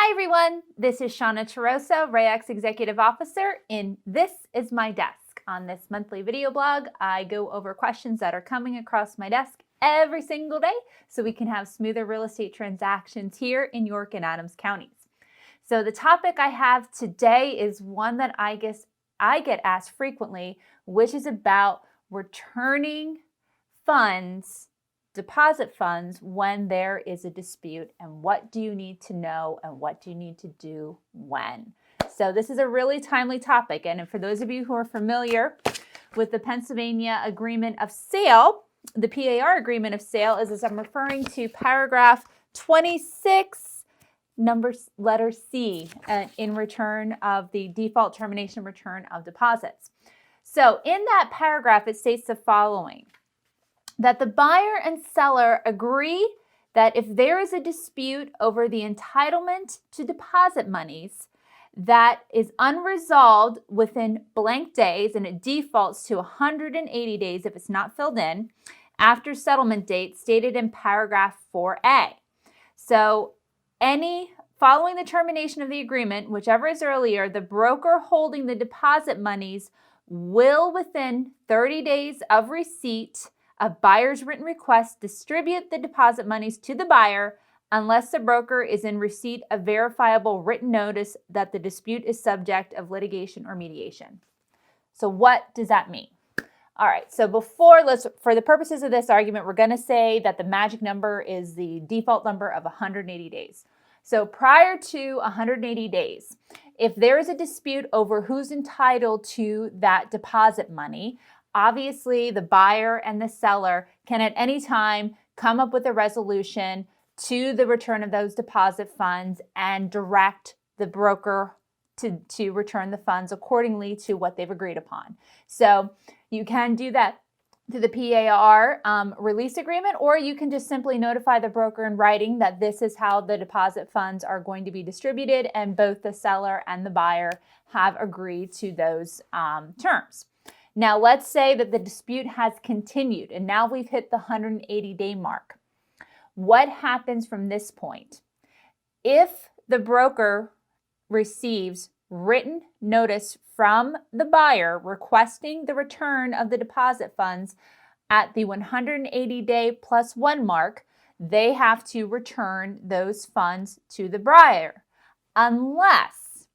Hi everyone, this is Shauna Tarosa, RAYAC Executive Officer, and this is my desk. On this monthly video blog, I go over questions that are coming across my desk every single day so we can have smoother real estate transactions here in York and Adams counties. So the topic I have today is one that I get asked frequently, which is about returning funds, deposit funds, when there is a dispute, and what do you need to know and what do you need to do when. So this is a really timely topic, and for those of you who are familiar with the Pennsylvania Agreement of Sale, the PAR Agreement of Sale is, as I'm referring to paragraph 26, letter C, in return of the default termination return of deposits. So in that paragraph, it states the following: that the buyer and seller agree that if there is a dispute over the entitlement to deposit monies that is unresolved within blank days, and it defaults to 180 days if it's not filled in, after settlement date stated in paragraph 4A. So following the termination of the agreement, whichever is earlier, the broker holding the deposit monies will, within 30 days of receipt a buyer's written request, distribute the deposit monies to the buyer unless the broker is in receipt of verifiable written notice that the dispute is subject of litigation or mediation. So what does that mean? All right, so for the purposes of this argument, we're going to say that the magic number is the default number of 180 days. So prior to 180 days, if there is a dispute over who's entitled to that deposit money, obviously the buyer and the seller can at any time come up with a resolution to the return of those deposit funds and direct the broker to return the funds accordingly to what they've agreed upon. So you can do that through the PAR release agreement, or you can just simply notify the broker in writing that this is how the deposit funds are going to be distributed, and both the seller and the buyer have agreed to those terms. Now, let's say that the dispute has continued, and now we've hit the 180-day mark. What happens from this point? If the broker receives written notice from the buyer requesting the return of the deposit funds at the 180-day plus one mark, they have to return those funds to the buyer, unless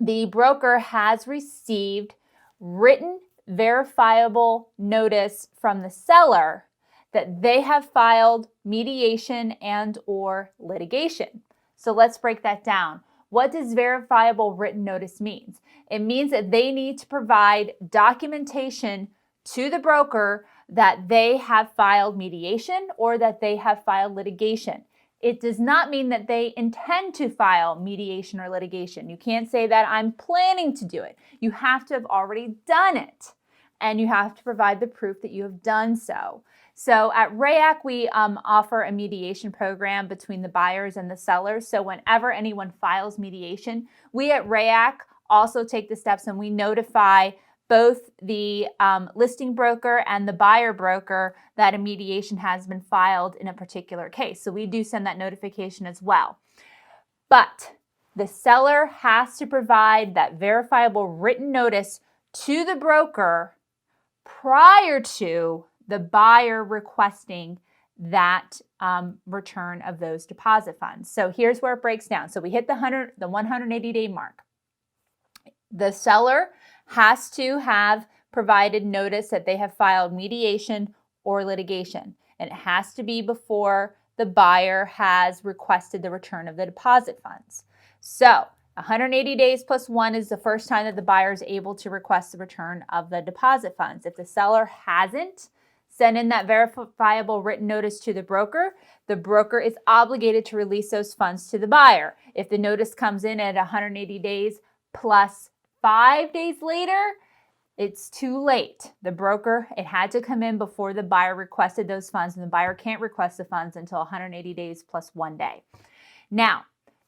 the broker has received written verifiable notice from the seller that they have filed mediation and or litigation. So let's break that down. What does verifiable written notice mean? It means that they need to provide documentation to the broker that they have filed mediation or that they have filed litigation. It does not mean that they intend to file mediation or litigation. You can't say that I'm planning to do it. You have to have already done it, and you have to provide the proof that you have done so. So at RAYAC, we offer a mediation program between the buyers and the sellers. So whenever anyone files mediation, we at RAYAC also take the steps and we notify both the listing broker and the buyer broker that a mediation has been filed in a particular case. So we do send that notification as well. But the seller has to provide that verifiable written notice to the broker prior to the buyer requesting that return of those deposit funds. So here's where it breaks down. So we hit the 180-day mark. The seller has to have provided notice that they have filed mediation or litigation, and it has to be before the buyer has requested the return of the deposit funds. So 180 days plus one is the first time that the buyer is able to request the return of the deposit funds. If the seller hasn't sent in that verifiable written notice to the broker is obligated to release those funds to the buyer. If the notice comes in at 180 days plus 5 days later, it's too late. It had to come in before the buyer requested those funds, and the buyer can't request the funds until 180 days plus 1 day. Now,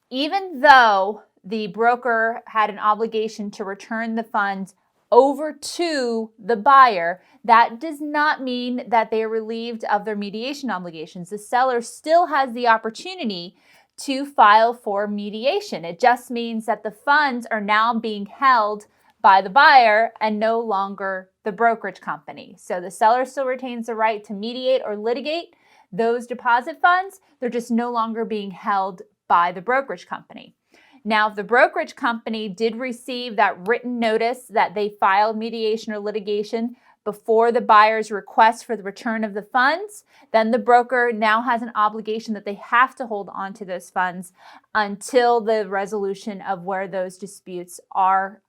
even though the broker had an obligation to return the funds over to the buyer, that does not mean that they are relieved of their mediation obligations. The seller still has the opportunity to file for mediation. It just means that the funds are now being held by the buyer and no longer the brokerage company. So the seller still retains the right to mediate or litigate those deposit funds. They're just no longer being held by the brokerage company. Now, if the brokerage company did receive that written notice that they filed mediation or litigation before the buyer's request for the return of the funds, then the broker now has an obligation that they have to hold on to those funds until the resolution of where those disputes are,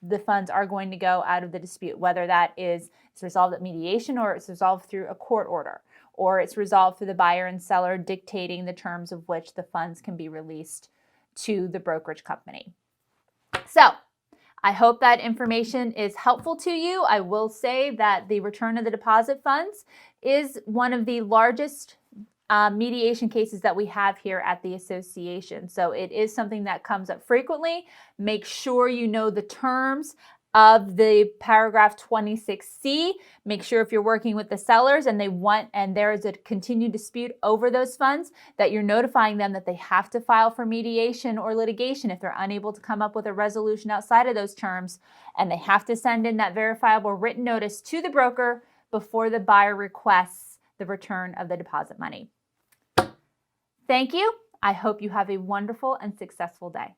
the funds are going to go out of the dispute, whether that is it's resolved at mediation or it's resolved through a court order, or it's resolved through the buyer and seller dictating the terms of which the funds can be released to the brokerage company. So, I hope that information is helpful to you. I will say that the return of the deposit funds is one of the largest mediation cases that we have here at the association. So it is something that comes up frequently. Make sure you know the terms of the paragraph 26C. Make sure if you're working with the sellers and there is a continued dispute over those funds, that you're notifying them that they have to file for mediation or litigation if they're unable to come up with a resolution outside of those terms, and they have to send in that verifiable written notice to the broker before the buyer requests the return of the deposit money. Thank you. I hope you have a wonderful and successful day.